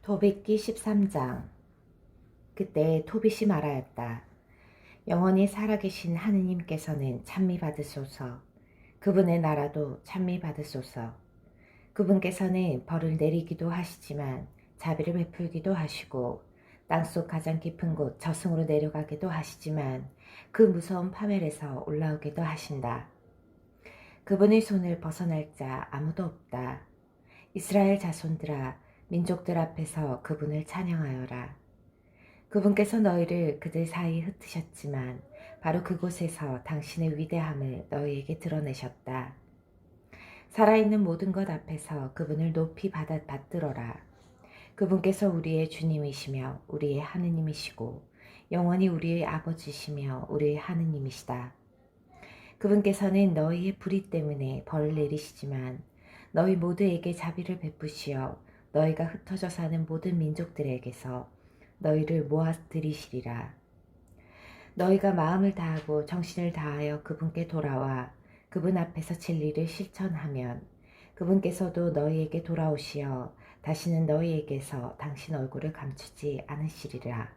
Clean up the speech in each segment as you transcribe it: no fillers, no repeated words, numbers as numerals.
도빗기 13장. 그때 도빗이 말하였다. 영원히 살아계신 하느님께서는 찬미받으소서. 그분의 나라도 찬미받으소서. 그분께서는 벌을 내리기도 하시지만 자비를 베풀기도 하시고 땅속 가장 깊은 곳 저승으로 내려가기도 하시지만 그 무서운 파멸에서 올라오기도 하신다. 그분의 손을 벗어날 자 아무도 없다. 이스라엘 자손들아, 민족들 앞에서 그분을 찬양하여라. 그분께서 너희를 그들 사이에 흩으셨지만 바로 그곳에서 당신의 위대함을 너희에게 드러내셨다. 살아있는 모든 것 앞에서 그분을 높이 받들어라. 그분께서 우리의 주님이시며 우리의 하느님이시고 영원히 우리의 아버지시며 우리의 하느님이시다. 그분께서는 너희의 불의 때문에 벌을 내리시지만 너희 모두에게 자비를 베푸시어 너희가 흩어져 사는 모든 민족들에게서 너희를 모아들이시리라. 너희가 마음을 다하고 정신을 다하여 그분께 돌아와 그분 앞에서 진리를 실천하면 그분께서도 너희에게 돌아오시어 다시는 너희에게서 당신 얼굴을 감추지 않으시리라.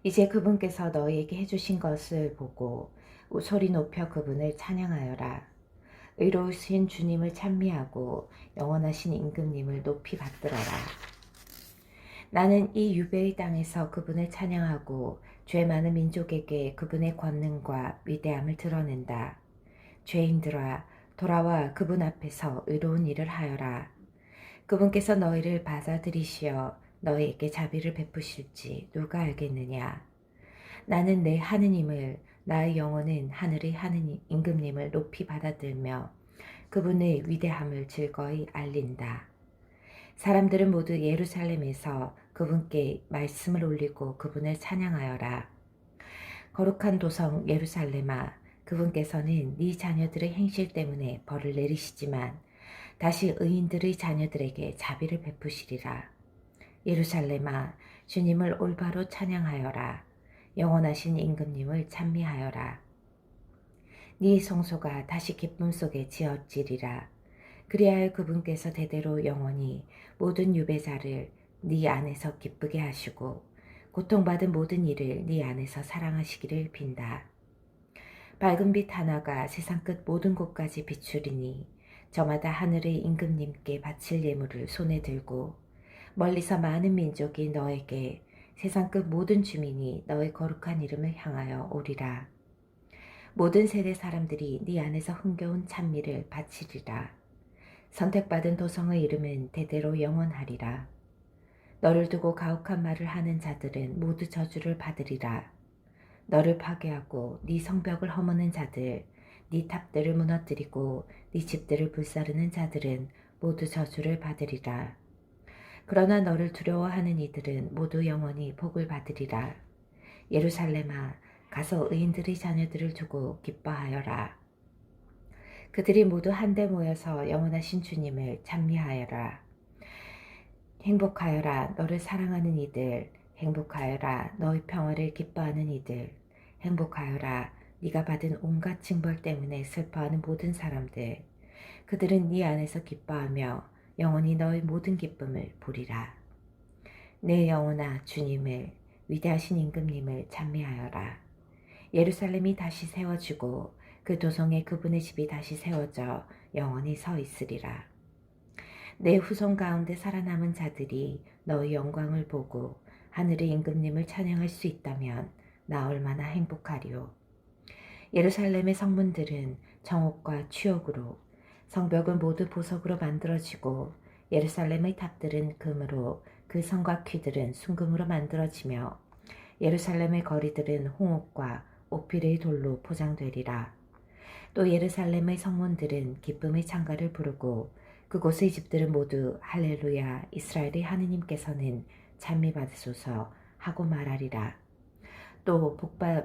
이제 그분께서 너희에게 해주신 것을 보고 소리 높여 그분을 찬양하여라. 의로우신 주님을 찬미하고 영원하신 임금님을 높이 받들어라. 나는 이 유배의 땅에서 그분을 찬양하고 죄 많은 민족에게 그분의 권능과 위대함을 드러낸다. 죄인들아, 돌아와 그분 앞에서 의로운 일을 하여라. 그분께서 너희를 받아들이시어 너희에게 자비를 베푸실지 누가 알겠느냐. 나는 내 하느님을, 나의 영혼은 하늘의 하느님 임금님을 높이 받아들며 그분의 위대함을 즐거이 알린다. 사람들은 모두 예루살렘에서 그분께 말씀을 올리고 그분을 찬양하여라. 거룩한 도성 예루살렘아, 그분께서는 네 자녀들의 행실 때문에 벌을 내리시지만 다시 의인들의 자녀들에게 자비를 베푸시리라. 예루살렘아, 주님을 올바로 찬양하여라. 영원하신 임금님을 찬미하여라. 네 성소가 다시 기쁨 속에 지어지리라. 그리하여 그분께서 대대로 영원히 모든 유배자를 네 안에서 기쁘게 하시고 고통받은 모든 이를 네 안에서 사랑하시기를 빈다. 밝은 빛 하나가 세상 끝 모든 곳까지 비추리니 저마다 하늘의 임금님께 바칠 예물을 손에 들고 멀리서 많은 민족이 너에게 세상 끝 모든 주민이 너의 거룩한 이름을 향하여 오리라. 모든 세대 사람들이 네 안에서 흥겨운 찬미를 바치리라. 선택받은 도성의 이름은 대대로 영원하리라. 너를 두고 가혹한 말을 하는 자들은 모두 저주를 받으리라. 너를 파괴하고 네 성벽을 허무는 자들, 네 탑들을 무너뜨리고 네 집들을 불사르는 자들은 모두 저주를 받으리라. 그러나 너를 두려워하는 이들은 모두 영원히 복을 받으리라. 예루살렘아, 가서 의인들의 자녀들을 두고 기뻐하여라. 그들이 모두 한데 모여서 영원하신 주님을 찬미하여라. 행복하여라, 너를 사랑하는 이들. 행복하여라, 너의 평화를 기뻐하는 이들. 행복하여라, 네가 받은 온갖 징벌 때문에 슬퍼하는 모든 사람들. 그들은 네 안에서 기뻐하며 영원히 너의 모든 기쁨을 보리라. 내 영혼아, 주님을, 위대하신 임금님을 찬미하여라. 예루살렘이 다시 세워지고 그 도성에 그분의 집이 다시 세워져 영원히 서 있으리라. 내 후손 가운데 살아남은 자들이 너의 영광을 보고 하늘의 임금님을 찬양할 수 있다면 나 얼마나 행복하리요. 예루살렘의 성문들은 정옥과 취옥으로, 성벽은 모두 보석으로 만들어지고 예루살렘의 탑들은 금으로, 그 성곽 퀴들은 순금으로 만들어지며 예루살렘의 거리들은 홍옥과 오피르의 돌로 포장되리라. 또 예루살렘의 성문들은 기쁨의 창가를 부르고 그곳의 집들은 모두 할렐루야, 이스라엘의 하느님께서는 찬미받으소서 하고 말하리라. 또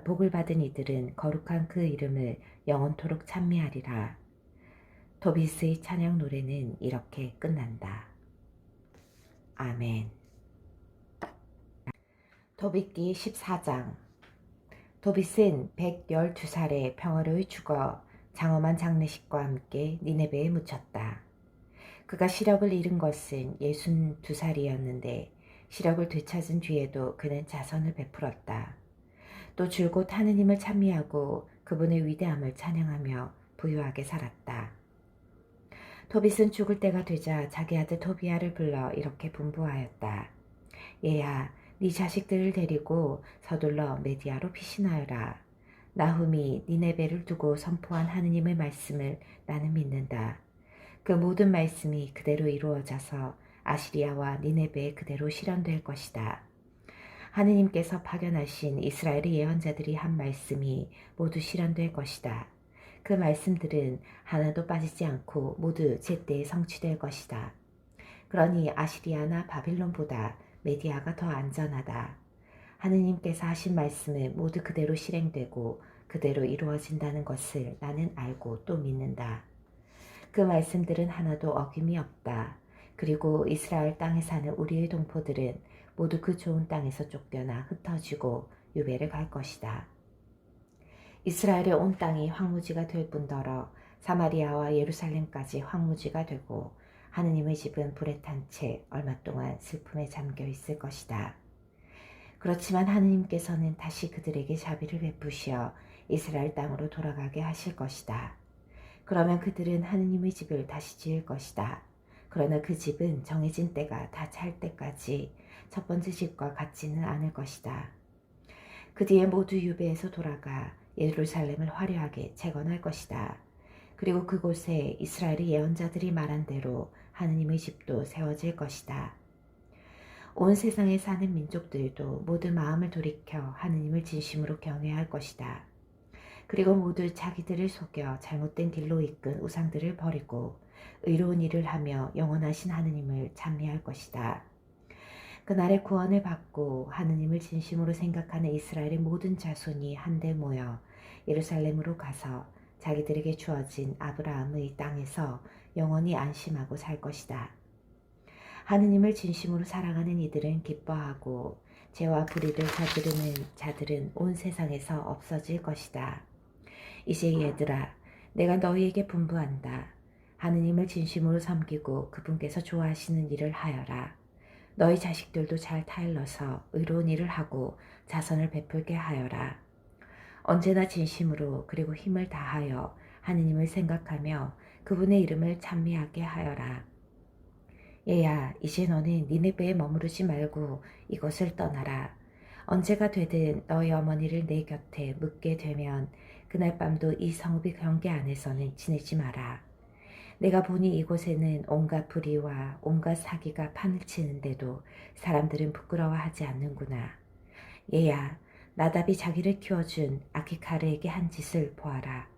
복을 받은 이들은 거룩한 그 이름을 영원토록 찬미하리라. 도빗의 찬양 노래는 이렇게 끝난다. 아멘. 도빗기 14장. 도빗은 112살에 평화로이 죽어 장엄한 장례식과 함께 니네베에 묻혔다. 그가 시력을 잃은 것은 62살이었는데 시력을 되찾은 뒤에도 그는 자선을 베풀었다. 또 줄곧 하느님을 찬미하고 그분의 위대함을 찬양하며 부유하게 살았다. 토빗은 죽을 때가 되자 자기 아들 토비야를 불러 이렇게 분부하였다. 얘야, 네 자식들을 데리고 서둘러 메디아로 피신하여라. 나훔이 니네베를 두고 선포한 하느님의 말씀을 나는 믿는다. 그 모든 말씀이 그대로 이루어져서 아시리아와 니네베에 그대로 실현될 것이다. 하느님께서 파견하신 이스라엘의 예언자들이 한 말씀이 모두 실현될 것이다. 그 말씀들은 하나도 빠지지 않고 모두 제때에 성취될 것이다. 그러니 아시리아나 바빌론보다 메디아가 더 안전하다. 하느님께서 하신 말씀은 모두 그대로 실행되고 그대로 이루어진다는 것을 나는 알고 또 믿는다. 그 말씀들은 하나도 어김이 없다. 그리고 이스라엘 땅에 사는 우리의 동포들은 모두 그 좋은 땅에서 쫓겨나 흩어지고 유배를 갈 것이다. 이스라엘의 온 땅이 황무지가 될 뿐더러 사마리아와 예루살렘까지 황무지가 되고 하느님의 집은 불에 탄 채 얼마 동안 슬픔에 잠겨 있을 것이다. 그렇지만 하느님께서는 다시 그들에게 자비를 베푸시어 이스라엘 땅으로 돌아가게 하실 것이다. 그러면 그들은 하느님의 집을 다시 지을 것이다. 그러나 그 집은 정해진 때가 다 찰 때까지 첫 번째 집과 같지는 않을 것이다. 그 뒤에 모두 유배에서 돌아가 예루살렘을 화려하게 재건할 것이다. 그리고 그곳에 이스라엘의 예언자들이 말한 대로 하느님의 집도 세워질 것이다. 온 세상에 사는 민족들도 모두 마음을 돌이켜 하느님을 진심으로 경외할 것이다. 그리고 모두 자기들을 속여 잘못된 길로 이끈 우상들을 버리고 의로운 일을 하며 영원하신 하느님을 찬미할 것이다. 그날의 구원을 받고 하느님을 진심으로 생각하는 이스라엘의 모든 자손이 한데 모여 예루살렘으로 가서 자기들에게 주어진 아브라함의 땅에서 영원히 안심하고 살 것이다. 하느님을 진심으로 사랑하는 이들은 기뻐하고 죄와 불의를 저지르는 자들은 온 세상에서 없어질 것이다. 이제 얘들아, 내가 너희에게 분부한다. 하느님을 진심으로 섬기고 그분께서 좋아하시는 일을 하여라. 너희 자식들도 잘 타일러서 의로운 일을 하고 자선을 베풀게 하여라. 언제나 진심으로 그리고 힘을 다하여 하느님을 생각하며 그분의 이름을 찬미하게 하여라. 얘야, 이제 너는 니네베에 머무르지 말고 이곳을 떠나라. 언제가 되든 너희 어머니를 내 곁에 묻게 되면 그날 밤도 이 성읍의 경계 안에서는 지내지 마라. 내가 보니 이곳에는 온갖 불의와 온갖 사기가 판을 치는데도 사람들은 부끄러워하지 않는구나. 얘야, 나답이 자기를 키워준 아키카르에게 한 짓을 보아라.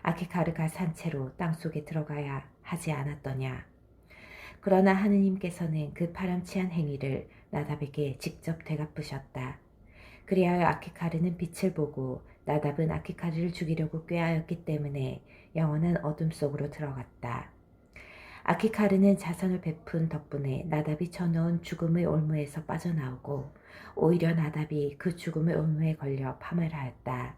아키카르가 산채로 땅속에 들어가야 하지 않았더냐. 그러나 하느님께서는 그 파렴치한 행위를 나답에게 직접 되갚으셨다. 그리하여 아키카르는 빛을 보고 나답은 아키카르를 죽이려고 꾀하였기 때문에 영원한 어둠 속으로 들어갔다. 아키카르는 자선을 베푼 덕분에 나답이 쳐놓은 죽음의 올무에서 빠져나오고 오히려 나답이 그 죽음의 올무에 걸려 파멸하였다.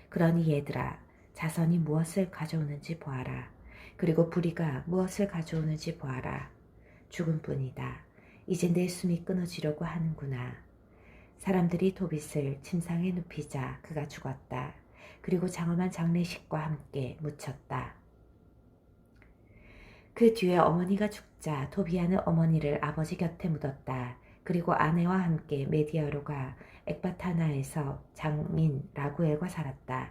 그러니 얘들아, 자선이 무엇을 가져오는지 보아라. 그리고 불의가 무엇을 가져오는지 보아라. 죽음뿐이다. 이제 내 숨이 끊어지려고 하는구나. 사람들이 도빗을 침상에 눕히자 그가 죽었다. 그리고 장엄한 장례식과 함께 묻혔다. 그 뒤에 어머니가 죽자 토비야는 어머니를 아버지 곁에 묻었다. 그리고 아내와 함께 메디아로 가 엑바타나에서 장민 라구엘과 살았다.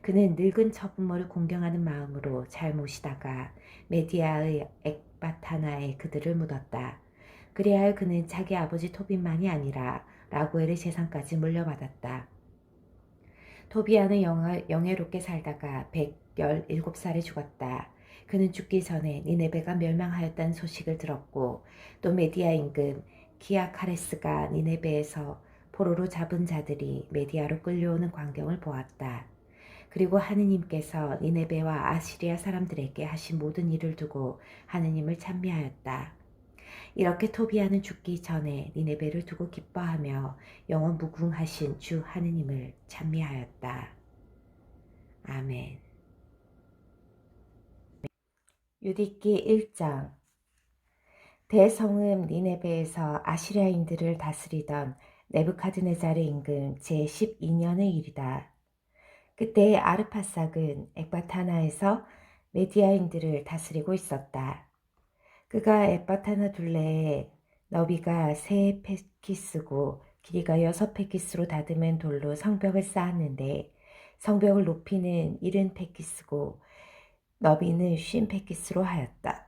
그는 늙은 처부모를 공경하는 마음으로 잘 모시다가 메디아의 엑바타나에 그들을 묻었다. 그리하여 그는 자기 아버지 토빗만이 아니라 라구엘의 재산까지 물려받았다. 토비야는 영예롭게 살다가 117살에 죽었다. 그는 죽기 전에 니네베가 멸망하였다는 소식을 들었고 또 메디아 임금 기아카레스가 니네베에서 포로로 잡은 자들이 메디아로 끌려오는 광경을 보았다. 그리고 하느님께서 니네베와 아시리아 사람들에게 하신 모든 일을 두고 하느님을 찬미하였다. 이렇게 토비야는 죽기 전에 니네베를 두고 기뻐하며 영원 무궁하신 주 하느님을 찬미하였다. 아멘. 유디기 1장. 대성읍 니네베에서 아시리아인들을 다스리던 네부카드네자르 임금 제12년의 일이다. 그때 아르파삭은 엑바타나에서 메디아인들을 다스리고 있었다. 그가 엑바타나 둘레에 너비가 3페키스고 길이가 6페키스로 다듬은 돌로 성벽을 쌓았는데 성벽을 높이는 70페키스고 너비는 50페키스로 하였다.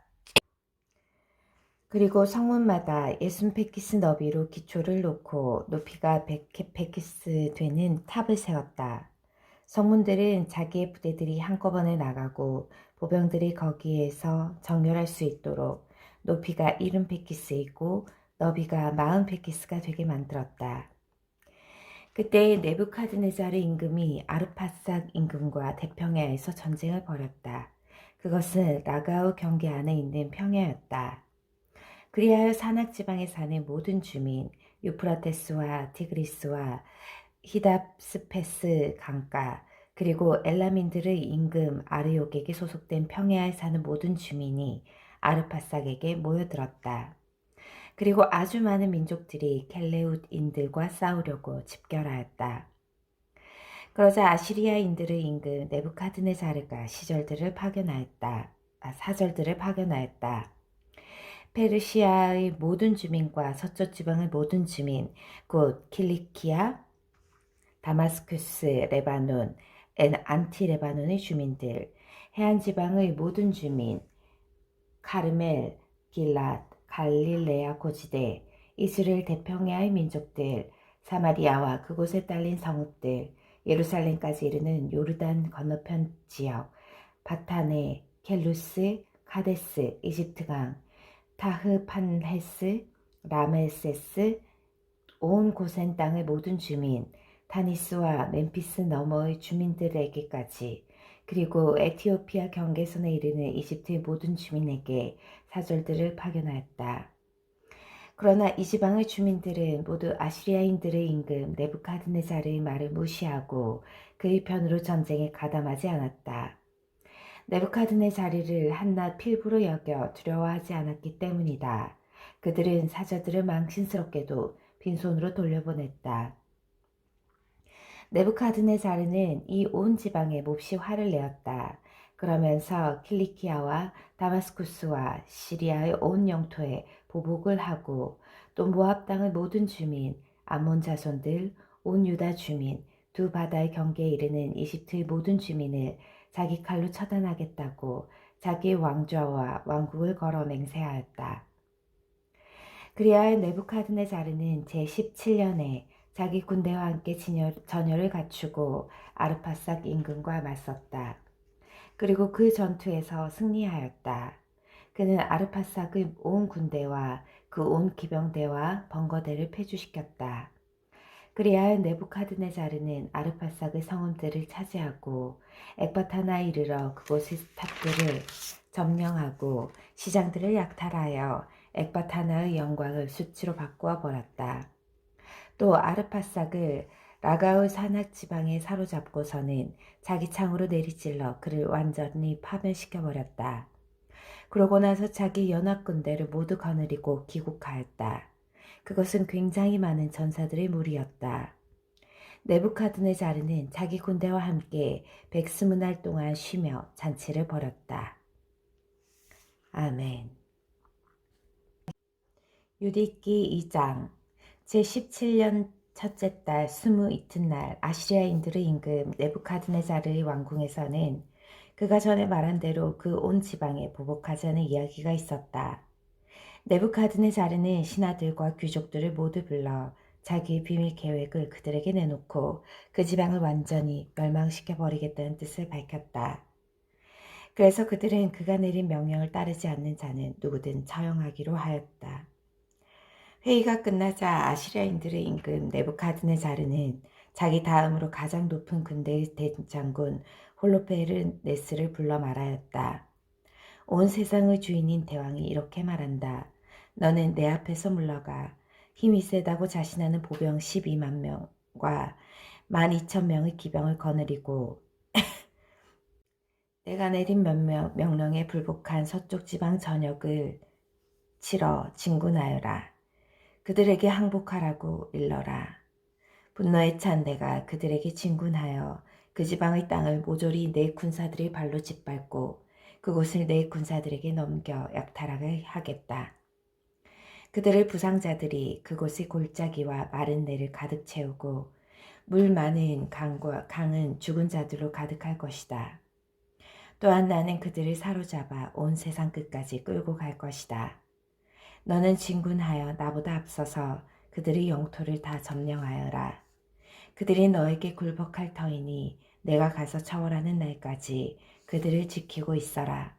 그리고 성문마다 60페키스 너비로 기초를 놓고 높이가 100페키스 되는 탑을 세웠다. 성문들은 자기의 부대들이 한꺼번에 나가고 보병들이 거기에서 정렬할 수 있도록 높이가 70페키스이고 너비가 40페키스가 되게 만들었다. 그때 네부카드네자르 임금이 아르파삭 임금과 대평야에서 전쟁을 벌였다. 그것은 라가우 경계 안에 있는 평야였다. 그리하여 산악지방에 사는 모든 주민, 유프라테스와 티그리스와 히답스페스 강가, 그리고 엘라민들의 임금 아르욕에게 소속된 평야에 사는 모든 주민이 아르파삭에게 모여들었다. 그리고 아주 많은 민족들이 켈레웃인들과 싸우려고 집결하였다. 그러자 아시리아인들의 임금 네부카드네자르가 사절들을 파견하였다. 페르시아의 모든 주민과 서쪽 지방의 모든 주민, 곧 킬리키아, 다마스쿠스, 레바논, 안티 레바논의 주민들, 해안 지방의 모든 주민, 카르멜, 길랏, 갈릴레아 고지대, 이스라엘 대평야의 민족들, 사마리아와 그곳에 딸린 성읍들, 예루살렘까지 이르는 요르단 건너편 지역, 바타네, 켈루스, 카데스, 이집트강, 타흐판헤스, 라메세스, 온 고센 땅의 모든 주민, 타니스와 멤피스 너머의 주민들에게까지, 그리고 에티오피아 경계선에 이르는 이집트의 모든 주민에게 사절들을 파견하였다. 그러나 이 지방의 주민들은 모두 아시리아인들의 임금 네부카드네자르의 말을 무시하고 그의 편으로 전쟁에 가담하지 않았다. 네부카드네자르를 한낱 필부로 여겨 두려워하지 않았기 때문이다. 그들은 사자들을 망신스럽게도 빈손으로 돌려보냈다. 네부카드네자르는 이 온 지방에 몹시 화를 내었다. 그러면서 킬리키아와 다마스쿠스와 시리아의 온 영토에 보복을 하고 또 모압 땅의 모든 주민, 암몬 자손들, 온 유다 주민, 두 바다의 경계에 이르는 이집트의 모든 주민을 자기 칼로 처단하겠다고 자기의 왕좌와 왕국을 걸어 맹세하였다. 그리하여 네부카드네자르는 제17년에 자기 군대와 함께 전열을 갖추고 아르파삭 임금과 맞섰다. 그리고 그 전투에서 승리하였다. 그는 아르파삭의 온 군대와 그 온 기병대와 번거대를 폐주시켰다. 그리하여 네부카드네자르는 아르파삭의 성읍들을 차지하고 엑바타나에 이르러 그곳의 탑들을 점령하고 시장들을 약탈하여 엑바타나의 영광을 수치로 바꾸어 버렸다. 또 아르파삭을 라가우 산악 지방에 사로잡고서는 자기 창으로 내리찔러 그를 완전히 파멸시켜 버렸다. 그러고 나서 자기 연합군대를 모두 거느리고 귀국하였다. 그것은 굉장히 많은 전사들의 무리였다. 네부카드네자르는 자기 군대와 함께 120날 동안 쉬며 잔치를 벌였다. 아멘. 유디기 2장 제17년 첫째 달 22날 아시리아인들의 임금 네부카드네자르의 왕궁에서는 그가 전에 말한 대로 그 온 지방에 보복하자는 이야기가 있었다. 네부카드네자르는 신하들과 귀족들을 모두 불러 자기의 비밀 계획을 그들에게 내놓고 그 지방을 완전히 멸망시켜버리겠다는 뜻을 밝혔다. 그래서 그들은 그가 내린 명령을 따르지 않는 자는 누구든 처형하기로 하였다. 회의가 끝나자 아시리아인들의 임금 네부카드네자르는 자기 다음으로 가장 높은 군대의 대장군 홀로페르네스를 불러 말하였다. 온 세상의 주인인 대왕이 이렇게 말한다. 너는 내 앞에서 물러가 힘이 세다고 자신하는 보병 12만 명과 12,000명의 기병을 거느리고 내가 내린 명령에 불복한 서쪽 지방 전역을 치러 진군하여라. 그들에게 항복하라고 일러라. 분노에 찬 내가 그들에게 진군하여 그 지방의 땅을 모조리 내 군사들의 발로 짓밟고 그곳을 내 군사들에게 넘겨 약탈하게 하겠다. 그들의 부상자들이 그곳의 골짜기와 마른 내를 가득 채우고 물 많은 강은 죽은 자들로 가득할 것이다. 또한 나는 그들을 사로잡아 온 세상 끝까지 끌고 갈 것이다. 너는 진군하여 나보다 앞서서 그들의 영토를 다 점령하여라. 그들이 너에게 굴복할 터이니 내가 가서 처벌하는 날까지 그들을 지키고 있어라.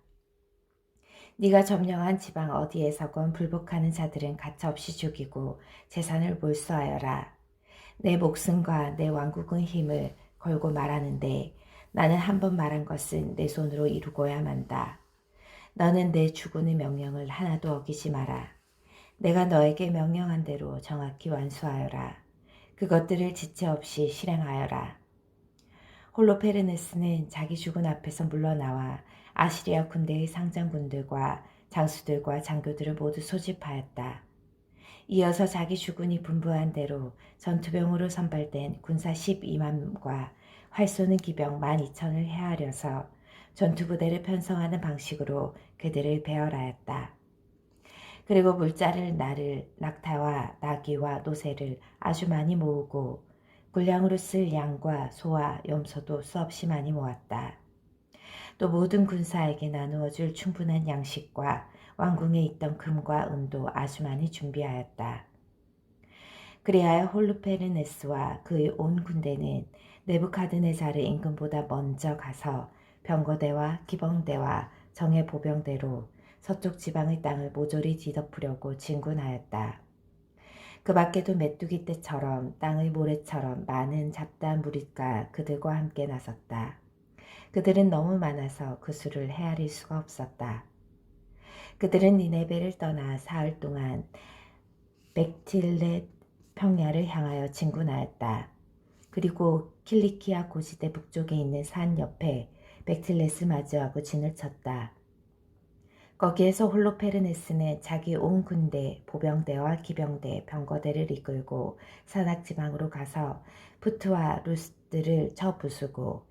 네가 점령한 지방 어디에서건 불복하는 자들은 가차없이 죽이고 재산을 몰수하여라. 내 목숨과 내 왕국의 힘을 걸고 말하는데 나는 한 번 말한 것은 내 손으로 이루고야 만다. 너는 내 주군의 명령을 하나도 어기지 마라. 내가 너에게 명령한 대로 정확히 완수하여라. 그것들을 지체 없이 실행하여라. 홀로페르네스는 자기 주군 앞에서 물러나와 아시리아 군대의 상장군들과 장수들과 장교들을 모두 소집하였다. 이어서 자기 주군이 분부한 대로 전투병으로 선발된 군사 12만과 활 쏘는 기병 12,000을 헤아려서 전투부대를 편성하는 방식으로 그들을 배열하였다. 그리고 물자를 나를 낙타와 나귀와 노새를 아주 많이 모으고 군량으로 쓸 양과 소와 염소도 수없이 많이 모았다. 또 모든 군사에게 나누어 줄 충분한 양식과 왕궁에 있던 금과 은도 아주 많이 준비하였다. 그리하여 홀루페르네스와 그의 온 군대는 네부카드네자르 임금보다 먼저 가서 병거대와 기병대와 정예 보병대로 서쪽 지방의 땅을 모조리 뒤덮으려고 진군하였다. 그 밖에도 메뚜기 떼처럼 땅의 모래처럼 많은 잡다한 무리가 그들과 함께 나섰다. 그들은 너무 많아서 그 수를 헤아릴 수가 없었다. 그들은 니네베를 떠나 사흘 동안 백틸렛 평야를 향하여 진군하였다. 그리고 킬리키아 고지대 북쪽에 있는 산 옆에 백틸렛을 마주하고 진을 쳤다. 거기에서 홀로페르네스는 자기 온 군대, 보병대와 기병대, 병거대를 이끌고 산악지방으로 가서 푸트와 루스트를 쳐부수고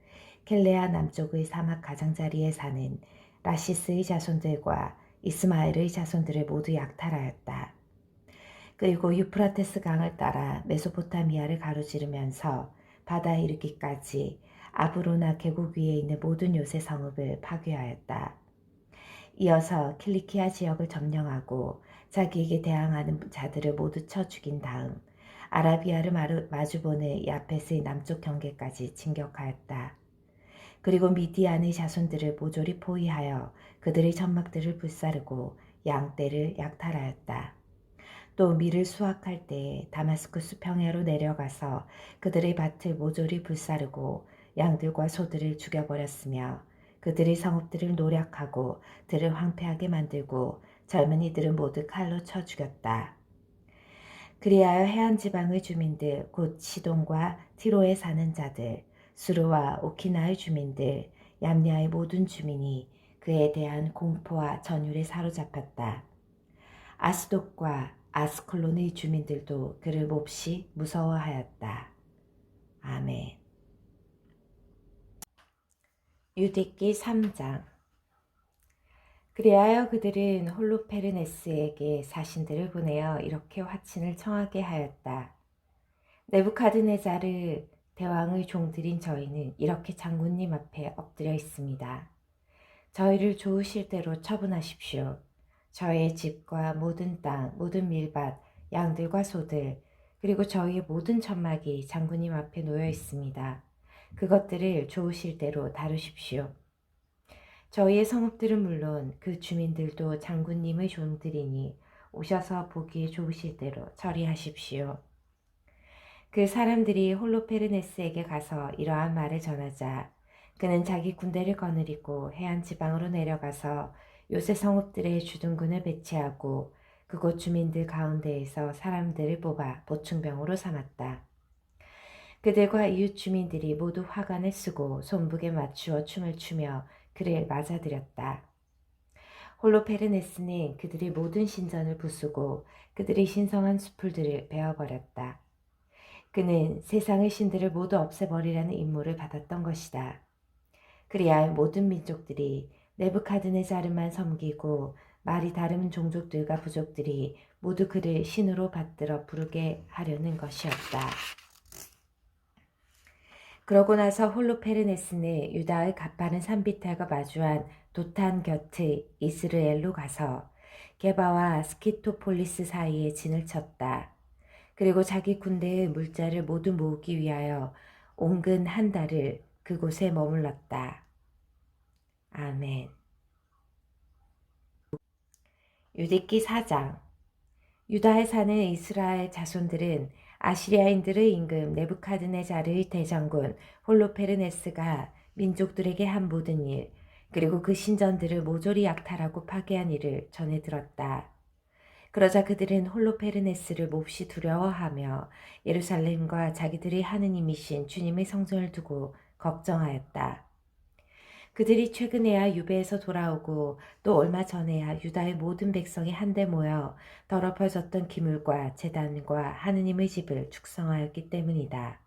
켈레아 남쪽의 사막 가장자리에 사는 라시스의 자손들과 이스마엘의 자손들을 모두 약탈하였다. 그리고 유프라테스 강을 따라 메소포타미아를 가로지르면서 바다에 이르기까지 아브로나 계곡 위에 있는 모든 요새 성읍을 파괴하였다. 이어서 킬리키아 지역을 점령하고 자기에게 대항하는 자들을 모두 쳐 죽인 다음 아라비아를 마주보는 야펫의 남쪽 경계까지 진격하였다. 그리고 미디안의 자손들을 모조리 포위하여 그들의 천막들을 불사르고 양떼를 약탈하였다. 또 밀을 수확할 때 다마스쿠스 평야로 내려가서 그들의 밭을 모조리 불사르고 양들과 소들을 죽여버렸으며 그들의 성읍들을 노략하고 들을 황폐하게 만들고 젊은이들은 모두 칼로 쳐 죽였다. 그리하여 해안 지방의 주민들 곧 시돈과 티로에 사는 자들 수르와 오키나의 주민들 얌야의 모든 주민이 그에 대한 공포와 전율에 사로잡혔다. 아스돗과 아스콜론의 주민들도 그를 몹시 무서워하였다. 아멘. 유대기 3장. 그리하여 그들은 홀로페르네스에게 사신들을 보내어 이렇게 화친을 청하게 하였다. 네부카드네자르 대왕의 종들인 저희는 이렇게 장군님 앞에 엎드려 있습니다. 저희를 좋으실 대로 처분하십시오. 저희의 집과 모든 땅, 모든 밀밭, 양들과 소들, 그리고 저희의 모든 천막이 장군님 앞에 놓여 있습니다. 그것들을 좋으실 대로 다루십시오. 저희의 성읍들은 물론 그 주민들도 장군님의 종들이니 오셔서 보기에 좋으실 대로 처리하십시오. 그 사람들이 홀로페르네스에게 가서 이러한 말을 전하자 그는 자기 군대를 거느리고 해안 지방으로 내려가서 요새 성읍들의 주둔군을 배치하고 그곳 주민들 가운데에서 사람들을 뽑아 보충병으로 삼았다. 그들과 이웃 주민들이 모두 화관을 쓰고 손북에 맞추어 춤을 추며 그를 맞아들였다. 홀로페르네스는 그들의 모든 신전을 부수고 그들의 신성한 수풀들을 베어버렸다. 그는 세상의 신들을 모두 없애버리라는 임무를 받았던 것이다. 그리하여 모든 민족들이 네부카드네자르만 섬기고 말이 다른 종족들과 부족들이 모두 그를 신으로 받들어 부르게 하려는 것이었다. 그러고 나서 홀로페르네스는 유다의 가파른 산비탈과 마주한 도탄 곁의 이스르엘로 가서 게바와 스키토폴리스 사이에 진을 쳤다. 그리고 자기 군대의 물자를 모두 모으기 위하여 온근 한 달을 그곳에 머물렀다. 아멘. 유대기 4장. 유다에 사는 이스라엘 자손들은 아시리아인들의 임금 네부카드네자르의 대장군 홀로페르네스가 민족들에게 한 모든 일, 그리고 그 신전들을 모조리 약탈하고 파괴한 일을 전해 들었다. 그러자 그들은 홀로페르네스를 몹시 두려워하며 예루살렘과 자기들의 하느님이신 주님의 성전을 두고 걱정하였다. 그들이 최근에야 유배에서 돌아오고 또 얼마 전에야 유다의 모든 백성이 한데 모여 더럽혀졌던 기물과 제단과 하느님의 집을 축성하였기 때문이다.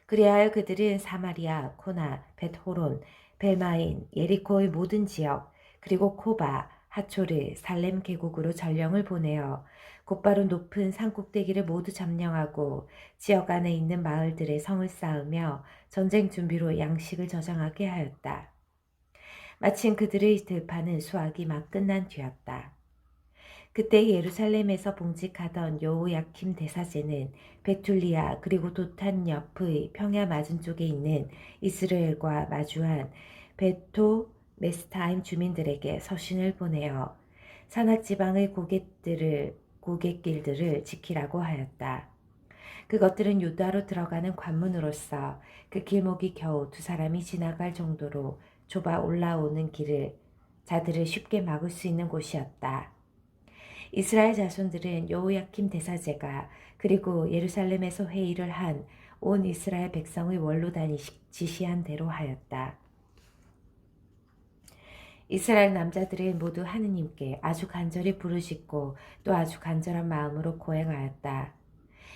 그리하여 그들은 사마리아, 코나, 벳호론, 벨마인, 예리코의 모든 지역, 그리고 코바, 하초르, 살렘 계곡으로 전령을 보내어 곧바로 높은 산꼭대기를 모두 점령하고 지역 안에 있는 마을들의 성을 쌓으며 전쟁 준비로 양식을 저장하게 하였다. 마침 그들의 들파는 수확이 막 끝난 뒤였다. 그때 예루살렘에서 봉직하던 여호야킴 대사제는 베툴리아 그리고 도탄 옆의 평야 맞은쪽에 있는 이스라엘과 마주한 베토 메스타임 주민들에게 서신을 보내어 산악지방의 고갯길들을 지키라고 하였다. 그것들은 유다로 들어가는 관문으로서 그 길목이 겨우 두 사람이 지나갈 정도로 좁아 올라오는 길을 자들을 쉽게 막을 수 있는 곳이었다. 이스라엘 자손들은 여호야킴 대사제가 그리고 예루살렘에서 회의를 한 온 이스라엘 백성의 원로단이 지시한 대로 하였다. 이스라엘 남자들은 모두 하느님께 아주 간절히 부르짖고 또 아주 간절한 마음으로 고행하였다.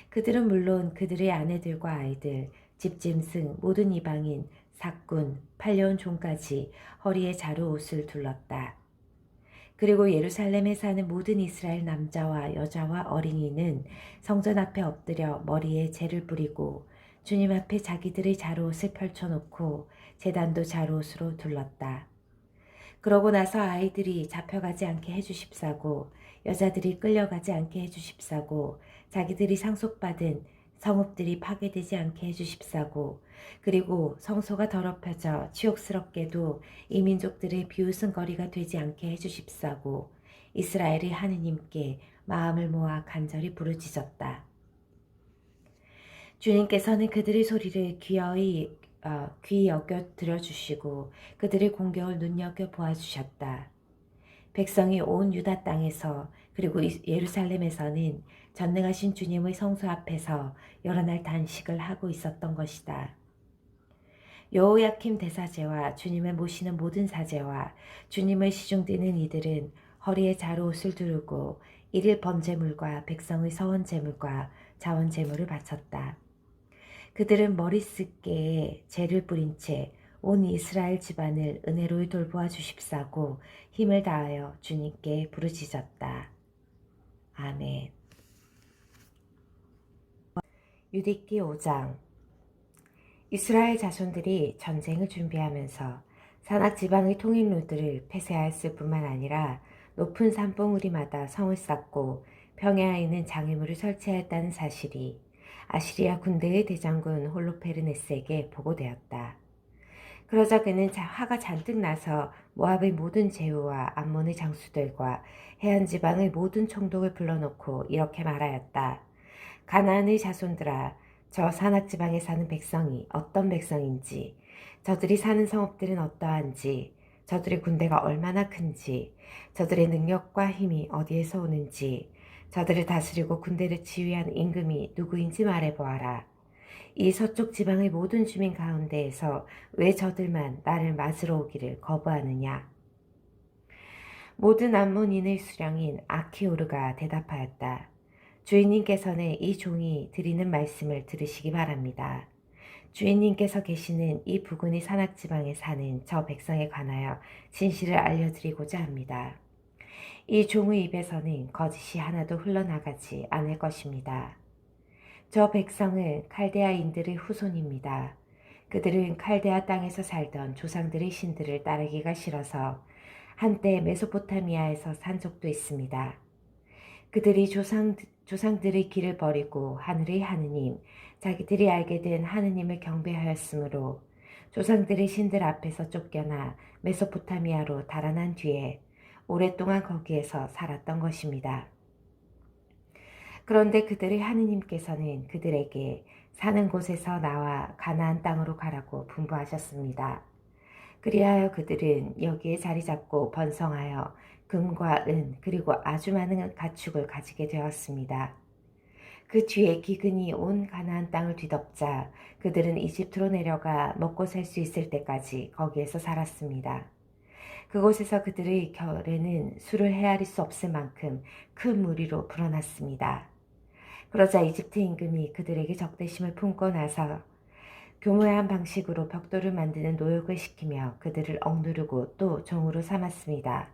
그들은 물론 그들의 아내들과 아이들, 집짐승, 모든 이방인, 사꾼, 팔려온 종까지 허리에 자루 옷을 둘렀다. 그리고 예루살렘에 사는 모든 이스라엘 남자와 여자와 어린이는 성전 앞에 엎드려 머리에 재를 뿌리고 주님 앞에 자기들의 자루옷을 펼쳐놓고 제단도 자루옷으로 둘렀다. 그러고 나서 아이들이 잡혀가지 않게 해주십사고 여자들이 끌려가지 않게 해주십사고 자기들이 상속받은 성읍들이 파괴되지 않게 해주십사고 그리고 성소가 더럽혀져 치욕스럽게도 이 민족들의 비웃음거리가 되지 않게 해주십사고 이스라엘의 하느님께 마음을 모아 간절히 부르짖었다. 주님께서는 그들의 소리를 귀 여겨 들어주시고 그들의 공경을 눈여겨 보아주셨다. 백성이 온 유다 땅에서 그리고 예루살렘에서는 전능하신 주님의 성소 앞에서 여러 날 단식을 하고 있었던 것이다. 여호야킴 대사제와 주님을 모시는 모든 사제와 주님을 시중드는 이들은 허리에 자루옷을 두르고 일일 번제물과 백성의 서원제물과 자원제물을 바쳤다. 그들은 머리쓰개에 재를 뿌린 채 온 이스라엘 집안을 은혜로 돌보아 주십사고 힘을 다하여 주님께 부르짖었다. 아멘. 유대기 5장. 이스라엘 자손들이 전쟁을 준비하면서 산악지방의 통일로들을 폐쇄하였을 뿐만 아니라 높은 산봉우리마다 성을 쌓고 평야에 있는 장애물을 설치하였다는 사실이 아시리아 군대의 대장군 홀로페르네스에게 보고되었다. 그러자 그는 화가 잔뜩 나서 모압의 모든 제후와 암몬의 장수들과 해안 지방의 모든 총독을 불러놓고 이렇게 말하였다. 가나안의 자손들아, 저 산악 지방에 사는 백성이 어떤 백성인지, 저들이 사는 성읍들은 어떠한지, 저들의 군대가 얼마나 큰지, 저들의 능력과 힘이 어디에서 오는지, 저들을 다스리고 군대를 지휘한 임금이 누구인지 말해보아라. 이 서쪽 지방의 모든 주민 가운데에서 왜 저들만 나를 맞으러 오기를 거부하느냐? 모든 암몬인의 수령인 아키오르가 대답하였다. 주인님께서는 이 종이 드리는 말씀을 들으시기 바랍니다. 주인님께서 계시는 이 부근의 산악지방에 사는 저 백성에 관하여 진실을 알려드리고자 합니다. 이 종의 입에서는 거짓이 하나도 흘러나가지 않을 것입니다. 저 백성은 칼데아인들의 후손입니다. 그들은 칼데아 땅에서 살던 조상들의 신들을 따르기가 싫어서 한때 메소포타미아에서 산 적도 있습니다. 그들이 조상들의 길을 버리고 하늘의 하느님, 자기들이 알게 된 하느님을 경배하였으므로 조상들의 신들 앞에서 쫓겨나 메소포타미아로 달아난 뒤에 오랫동안 거기에서 살았던 것입니다. 그런데 그들의 하느님께서는 그들에게 사는 곳에서 나와 가나안 땅으로 가라고 분부하셨습니다. 그리하여 그들은 여기에 자리 잡고 번성하여 금과 은 그리고 아주 많은 가축을 가지게 되었습니다. 그 뒤에 기근이 온 가나안 땅을 뒤덮자 그들은 이집트로 내려가 먹고 살 수 있을 때까지 거기에서 살았습니다. 그곳에서 그들의 결에는 수를 헤아릴 수 없을 만큼 큰 무리로 불어났습니다. 그러자 이집트 임금이 그들에게 적대심을 품고 나서 교묘한 방식으로 벽돌을 만드는 노역을 시키며 그들을 억누르고 또 종으로 삼았습니다.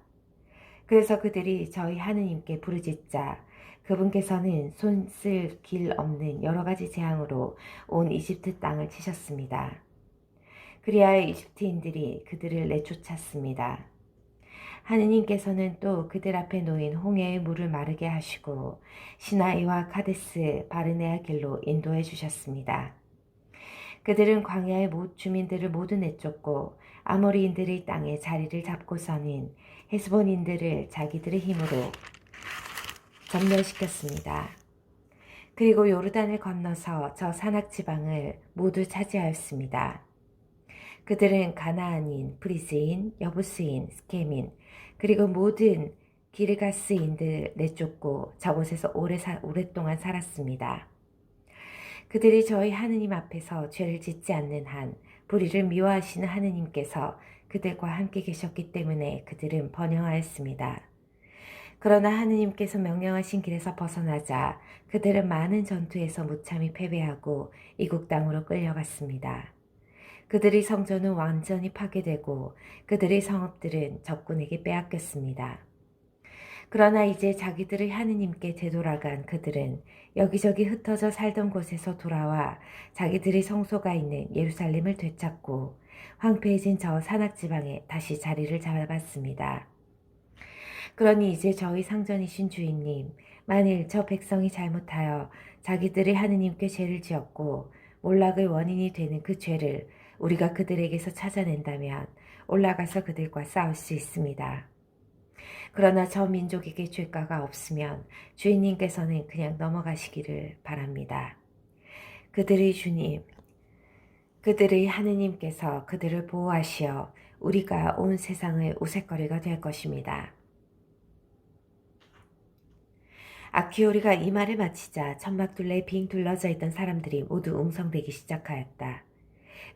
그래서 그들이 저희 하느님께 부르짖자 그분께서는 손 쓸 길 없는 여러 가지 재앙으로 온 이집트 땅을 치셨습니다. 그리하여 이집트인들이 그들을 내쫓았습니다. 하느님께서는 또 그들 앞에 놓인 홍해의 물을 마르게 하시고 시나이와 카데스 바르네아 길로 인도해 주셨습니다. 그들은 광야의 주민들을 모두 내쫓고 아모리인들의 땅에 자리를 잡고서는 헤스본인들을 자기들의 힘으로 전멸시켰습니다. 그리고 요르단을 건너서 저 산악지방을 모두 차지하였습니다. 그들은 가나안인, 브리스인, 여부스인, 스케민, 그리고 모든 기르가스인들 내쫓고 저곳에서 오랫동안 살았습니다. 그들이 저희 하느님 앞에서 죄를 짓지 않는 한 불의를 미워하시는 하느님께서 그들과 함께 계셨기 때문에 그들은 번영하였습니다. 그러나 하느님께서 명령하신 길에서 벗어나자 그들은 많은 전투에서 무참히 패배하고 이국 땅으로 끌려갔습니다. 그들의 성전은 완전히 파괴되고 그들의 성읍들은 적군에게 빼앗겼습니다. 그러나 이제 자기들의 하느님께 되돌아간 그들은 여기저기 흩어져 살던 곳에서 돌아와 자기들의 성소가 있는 예루살렘을 되찾고 황폐해진 저 산악지방에 다시 자리를 잡았습니다. 그러니 이제 저희 상전이신 주인님, 만일 저 백성이 잘못하여 자기들의 하느님께 죄를 지었고 몰락의 원인이 되는 그 죄를 우리가 그들에게서 찾아낸다면 올라가서 그들과 싸울 수 있습니다. 그러나 저 민족에게 죄가가 없으면 주인님께서는 그냥 넘어가시기를 바랍니다. 그들의 주님, 그들의 하느님께서 그들을 보호하시어 우리가 온 세상의 우윳거리가 될 것입니다. 아키오리가 이 말을 마치자 천막둘레에 빙 둘러져 있던 사람들이 모두 웅성대기 시작하였다.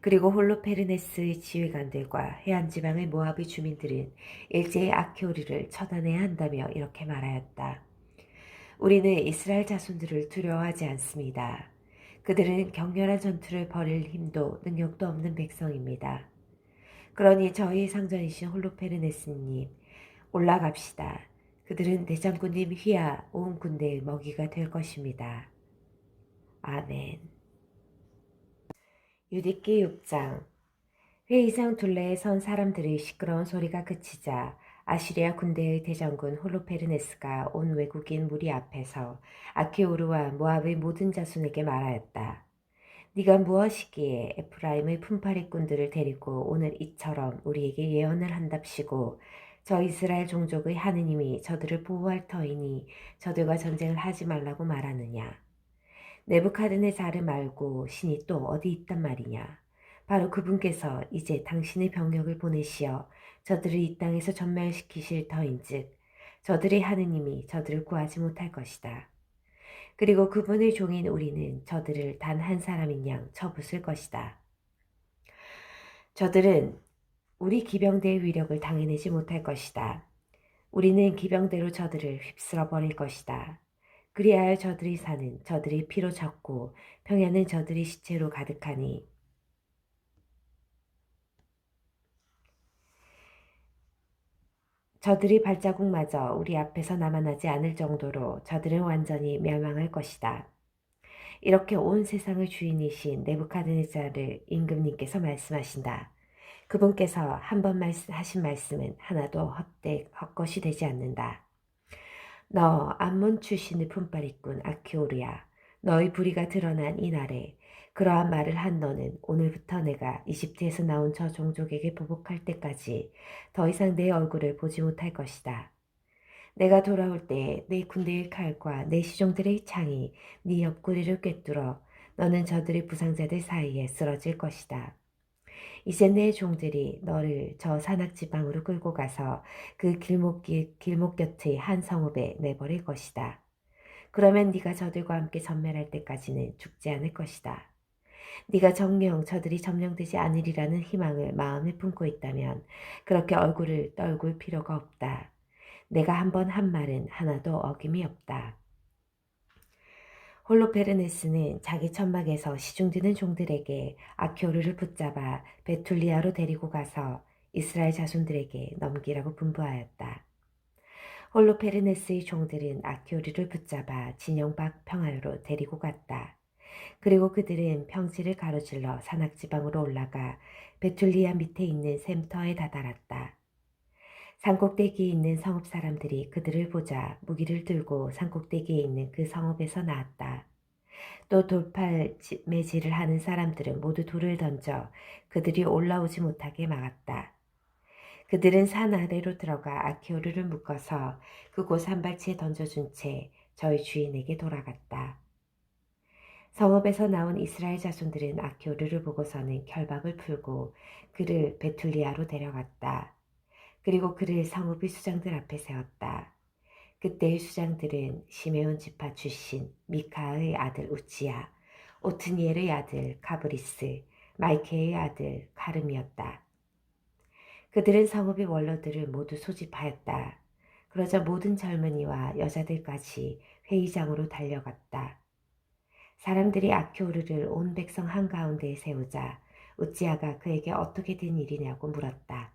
그리고 홀로페르네스의 지휘관들과 해안지방의 모압의 주민들은 일제히 아키오리를 처단해야 한다며 이렇게 말하였다. 우리는 이스라엘 자손들을 두려워하지 않습니다. 그들은 격렬한 전투를 벌일 힘도 능력도 없는 백성입니다. 그러니 저희 상전이신 홀로페르네스님 올라갑시다. 그들은 대장군님 휘하 온 군대의 먹이가 될 것입니다. 아멘. 유디기 6장. 회의장 둘레에 선 사람들의 시끄러운 소리가 그치자 아시리아 군대의 대장군 홀로페르네스가 온 외국인 무리 앞에서 아키오르와 모압의 모든 자손에게 말하였다. 네가 무엇이기에 에프라임의 품팔이꾼들을 데리고 오늘 이처럼 우리에게 예언을 한답시고 저 이스라엘 종족의 하느님이 저들을 보호할 터이니 저들과 전쟁을 하지 말라고 말하느냐. 네부카드네자르 말고 신이 또 어디 있단 말이냐. 바로 그분께서 이제 당신의 병력을 보내시어 저들을 이 땅에서 전멸시키실 터인즉 저들의 하느님이 저들을 구하지 못할 것이다. 그리고 그분의 종인 우리는 저들을 단 한 사람인 양 쳐부술 것이다. 저들은 우리 기병대의 위력을 당해내지 못할 것이다. 우리는 기병대로 저들을 휩쓸어 버릴 것이다. 그리하여 저들이 사는 저들이 피로 젖고 평야는 저들이 시체로 가득하니 저들이 발자국마저 우리 앞에서 남아나지 않을 정도로 저들은 완전히 멸망할 것이다. 이렇게 온 세상의 주인이신 네부카드네자를 임금님께서 말씀하신다. 그분께서 한 번 하신 말씀은 하나도 헛것이 되지 않는다. 너 암몬 출신의 품바리꾼 아키오르야. 너의 불의가 드러난 이 날에 그러한 말을 한 너는 오늘부터 내가 이집트에서 나온 저 종족에게 보복할 때까지 더 이상 내 얼굴을 보지 못할 것이다. 내가 돌아올 때 내 군대의 칼과 내 시종들의 창이 네 옆구리를 꿰뚫어 너는 저들의 부상자들 사이에 쓰러질 것이다. 이제 내 종들이 너를 저 산악지방으로 끌고 가서 그 길목 곁의 한 성읍에 내버릴 것이다. 그러면 네가 저들과 함께 전멸할 때까지는 죽지 않을 것이다. 네가 정녕 저들이 점령되지 않으리라는 희망을 마음에 품고 있다면 그렇게 얼굴을 떨굴 필요가 없다. 내가 한 번 한 말은 하나도 어김이 없다. 홀로페르네스는 자기 천막에서 시중드는 종들에게 아키오르를 붙잡아 베툴리아로 데리고 가서 이스라엘 자손들에게 넘기라고 분부하였다. 홀로페르네스의 종들은 아키오르를 붙잡아 진영 밖 평화로 데리고 갔다. 그리고 그들은 평지를 가로질러 산악지방으로 올라가 베툴리아 밑에 있는 샘터에 다다랐다. 산꼭대기에 있는 성읍 사람들이 그들을 보자 무기를 들고 산꼭대기에 있는 그 성읍에서 나왔다. 또 돌팔매질을 하는 사람들은 모두 돌을 던져 그들이 올라오지 못하게 막았다. 그들은 산 아래로 들어가 아키오르를 묶어서 그곳 한발치에 던져준 채 저희 주인에게 돌아갔다. 성읍에서 나온 이스라엘 자손들은 아키오르를 보고서는 결박을 풀고 그를 베툴리아로 데려갔다. 그리고 그를 성읍의 수장들 앞에 세웠다. 그때의 수장들은 시메온 지파 출신 미카의 아들 우치야, 오트니엘의 아들 가브리스, 마이케의 아들 가름이었다. 그들은 성읍의 원로들을 모두 소집하였다. 그러자 모든 젊은이와 여자들까지 회의장으로 달려갔다. 사람들이 아키오르를 온 백성 한가운데에 세우자 우찌아가 그에게 어떻게 된 일이냐고 물었다.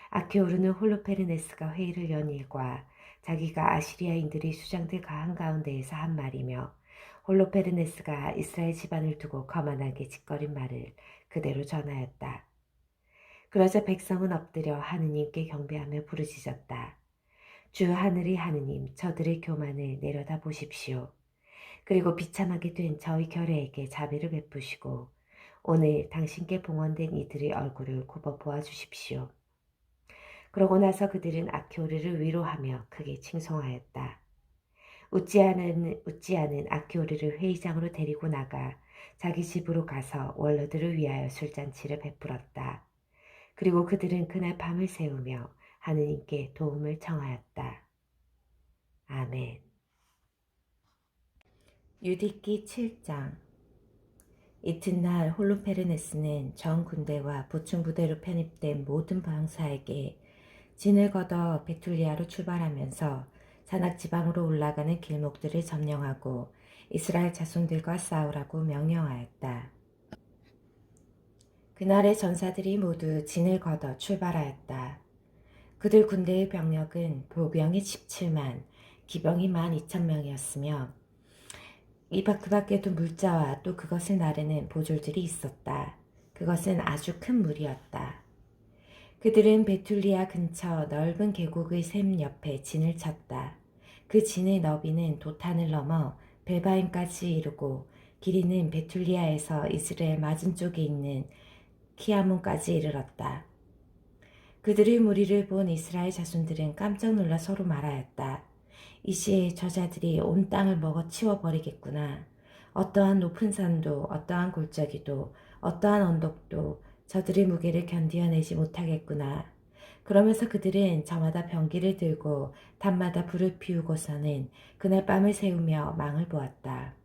아키오르는 홀로페르네스가 회의를 연 일과 자기가 아시리아인들의 수장들과 한가운데에서 한 말이며 홀로페르네스가 이스라엘 집안을 두고 거만하게 짓거린 말을 그대로 전하였다. 그러자 백성은 엎드려 하느님께 경배하며 부르짖었다. 주 하늘의 하느님, 저들의 교만을 내려다 보십시오. 그리고 비참하게 된 저희 결혜에게 자비를 베푸시고 오늘 당신께 봉헌된 이들의 얼굴을 굽어 보아주십시오. 그러고 나서 그들은 아키오르를 위로하며 크게 칭송하였다. 우찌아는 아키오르를 회의장으로 데리고 나가 자기 집으로 가서 원로들을 위하여 술잔치를 베풀었다. 그리고 그들은 그날 밤을 새우며 하느님께 도움을 청하였다. 아멘. 유디기 7장. 이튿날 홀로페르네스는 전 군대와 보충 부대로 편입된 모든 병사에게 진을 걷어 베툴리아로 출발하면서 산악지방으로 올라가는 길목들을 점령하고 이스라엘 자손들과 싸우라고 명령하였다. 그날의 전사들이 모두 진을 걷어 출발하였다. 그들 군대의 병력은 보병이 17만, 기병이 12,000명이었으며 그 밖에도 물자와 또 그것을 나르는 보졸들이 있었다. 그것은 아주 큰 무리였다. 그들은 베툴리아 근처 넓은 계곡의 샘 옆에 진을 쳤다. 그 진의 너비는 도탄을 넘어 베바임까지 이르고 길이는 베툴리아에서 이스라엘 맞은쪽에 있는 키아문까지 이르렀다. 그들의 무리를 본 이스라엘 자손들은 깜짝 놀라 서로 말하였다. 이 시에 저자들이 온 땅을 먹어 치워버리겠구나. 어떠한 높은 산도 어떠한 골짜기도 어떠한 언덕도 저들의 무게를 견디어내지 못하겠구나. 그러면서 그들은 저마다 병기를 들고 담마다 불을 피우고서는 그날 밤을 새우며 망을 보았다.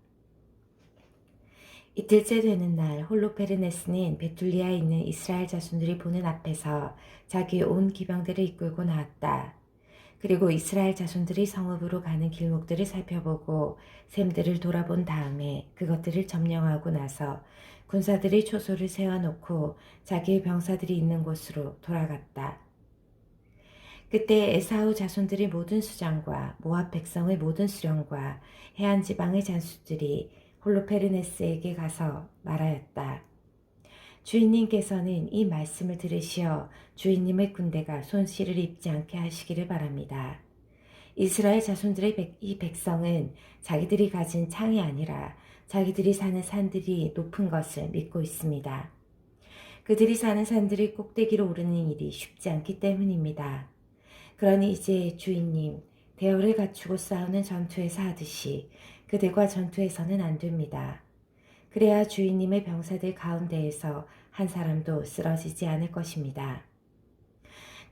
이틀째 되는 날 홀로페르네스는 베툴리아에 있는 이스라엘 자손들이 보는 앞에서 자기의 온 기병대를 이끌고 나왔다. 그리고 이스라엘 자손들이 성읍으로 가는 길목들을 살펴보고 샘들을 돌아본 다음에 그것들을 점령하고 나서 군사들이 초소를 세워놓고 자기의 병사들이 있는 곳으로 돌아갔다. 그때 에사우 자손들의 모든 수장과 모압 백성의 모든 수령과 해안 지방의 장수들이 홀로페르네스에게 가서 말하였다. 주인님께서는 이 말씀을 들으시어 주인님의 군대가 손실을 입지 않게 하시기를 바랍니다. 이스라엘 자손들의 이 백성은 자기들이 가진 창이 아니라 자기들이 사는 산들이 높은 것을 믿고 있습니다. 그들이 사는 산들의 꼭대기로 오르는 일이 쉽지 않기 때문입니다. 그러니 이제 주인님, 대열을 갖추고 싸우는 전투에서 하듯이 그들과 전투해서는 안 됩니다. 그래야 주인님의 병사들 가운데에서 한 사람도 쓰러지지 않을 것입니다.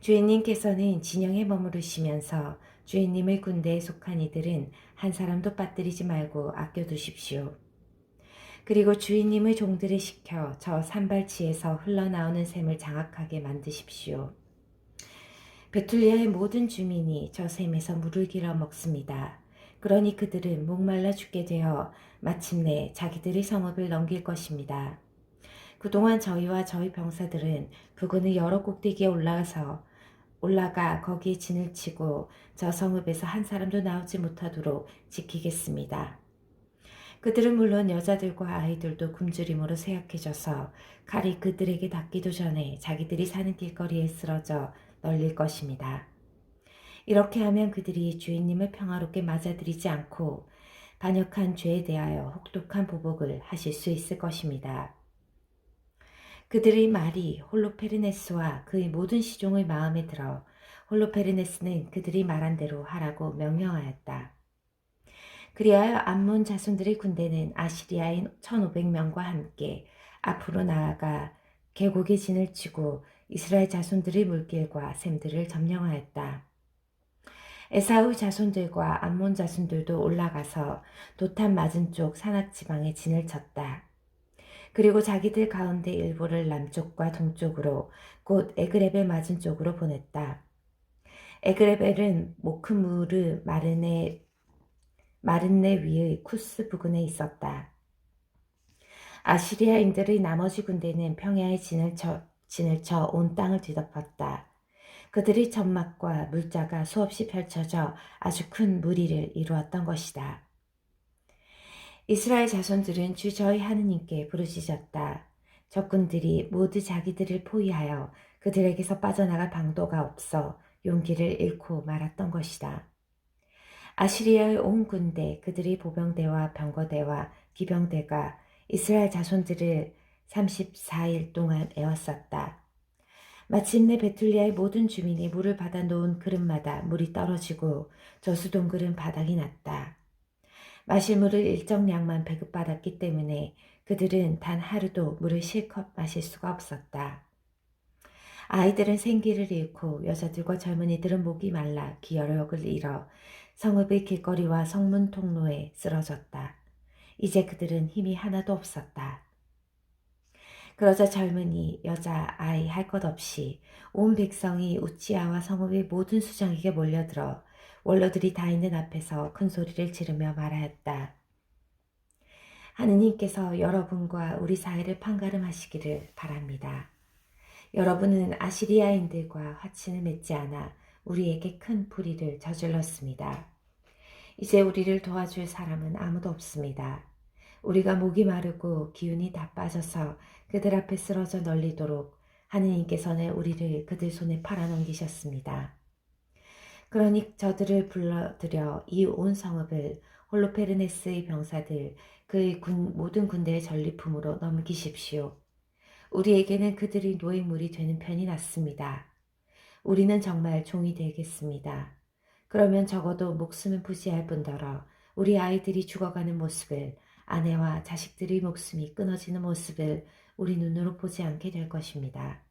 주인님께서는 진영에 머무르시면서 주인님의 군대에 속한 이들은 한 사람도 빠뜨리지 말고 아껴두십시오. 그리고 주인님의 종들을 시켜 저 산발치에서 흘러나오는 샘을 장악하게 만드십시오. 베툴리아의 모든 주민이 저 샘에서 물을 길어 먹습니다. 그러니 그들은 목말라 죽게 되어 마침내 자기들의 성읍을 넘길 것입니다. 그동안 저희와 저희 병사들은 부근의 여러 꼭대기에 올라가 거기에 진을 치고 저 성읍에서 한 사람도 나오지 못하도록 지키겠습니다. 그들은 물론 여자들과 아이들도 굶주림으로 쇠약해져서 칼이 그들에게 닿기도 전에 자기들이 사는 길거리에 쓰러져 널릴 것입니다. 이렇게 하면 그들이 주인님을 평화롭게 맞아들이지 않고 반역한 죄에 대하여 혹독한 보복을 하실 수 있을 것입니다. 그들의 말이 홀로페르네스와 그의 모든 시종의 마음에 들어 홀로페르네스는 그들이 말한 대로 하라고 명령하였다. 그리하여 암몬 자손들의 군대는 아시리아인 1500명과 함께 앞으로 나아가 계곡에 진을 치고 이스라엘 자손들의 물길과 샘들을 점령하였다. 에사우 자손들과 암몬 자손들도 올라가서 도탄 맞은 쪽 산악지방에 진을 쳤다. 그리고 자기들 가운데 일부를 남쪽과 동쪽으로 곧 에그렙의 맞은 쪽으로 보냈다. 에그레벨은 모크무르 마른네 위의 쿠스 부근에 있었다. 아시리아인들의 나머지 군대는 평야에 진을 쳐 온 땅을 뒤덮었다. 그들의 점막과 물자가 수없이 펼쳐져 아주 큰 무리를 이루었던 것이다. 이스라엘 자손들은 주 저희 하느님께 부르짖었다. 적군들이 모두 자기들을 포위하여 그들에게서 빠져나갈 방도가 없어 용기를 잃고 말았던 것이다. 아시리아의 온 군대, 그들의 보병대와 병거대와 기병대가 이스라엘 자손들을 34일 동안 에워쌌다. 마침내 베툴리아의 모든 주민이 물을 받아 놓은 그릇마다 물이 떨어지고 저수동굴은 바닥이 났다. 마실 물을 일정량만 배급받았기 때문에 그들은 단 하루도 물을 실컷 마실 수가 없었다. 아이들은 생기를 잃고 여자들과 젊은이들은 목이 말라 기혈력을 잃어 성읍의 길거리와 성문 통로에 쓰러졌다. 이제 그들은 힘이 하나도 없었다. 그러자 젊은이, 여자, 아이 할 것 없이 온 백성이 우치아와 성읍의 모든 수장에게 몰려들어 원로들이 다 있는 앞에서 큰 소리를 지르며 말하였다. 하느님께서 여러분과 우리 사이를 판가름하시기를 바랍니다. 여러분은 아시리아인들과 화친을 맺지 않아 우리에게 큰 불의를 저질렀습니다. 이제 우리를 도와줄 사람은 아무도 없습니다. 우리가 목이 마르고 기운이 다 빠져서 그들 앞에 쓰러져 널리도록 하느님께서는 우리를 그들 손에 팔아넘기셨습니다. 그러니 저들을 불러들여 이 온 성읍을 홀로페르네스의 병사들 그의 모든 군대의 전리품으로 넘기십시오. 우리에게는 그들이 노예물이 되는 편이 낫습니다. 우리는 정말 종이 되겠습니다. 그러면 적어도 목숨은 부지할 뿐더러 우리 아이들이 죽어가는 모습을, 아내와 자식들의 목숨이 끊어지는 모습을 우리 눈으로 보지 않게 될 것입니다.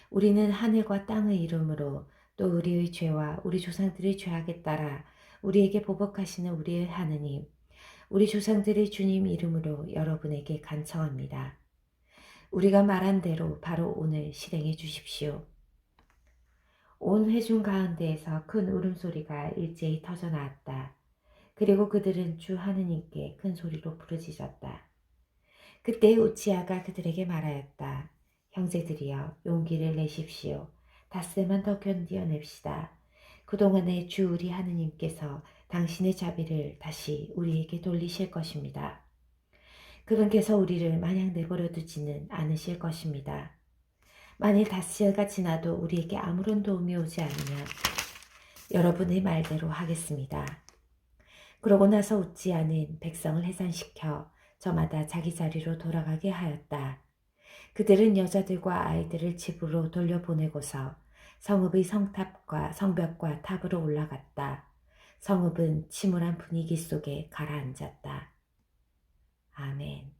우리는 하늘과 땅의 이름으로 또 우리의 죄와 우리 조상들의 죄악에 따라 우리에게 보복하시는 우리의 하느님, 우리 조상들의 주님 이름으로 여러분에게 간청합니다. 우리가 말한 대로 바로 오늘 실행해 주십시오. 온 회중 가운데에서 큰 울음소리가 일제히 터져 나왔다. 그리고 그들은 주 하느님께 큰 소리로 부르짖었다. 그때 우치아가 그들에게 말하였다. 형제들이여 용기를 내십시오. 닷새만 더 견디어냅시다. 그동안에 주 우리 하느님께서 당신의 자비를 다시 우리에게 돌리실 것입니다. 그분께서 우리를 마냥 내버려 두지는 않으실 것입니다. 만일 닷새가 지나도 우리에게 아무런 도움이 오지 않으면 여러분의 말대로 하겠습니다. 그러고 나서 우찌아는 백성을 해산시켜 저마다 자기 자리로 돌아가게 하였다. 그들은 여자들과 아이들을 집으로 돌려보내고서 성읍의 성탑과 성벽과 탑으로 올라갔다. 성읍은 침울한 분위기 속에 가라앉았다. 아멘.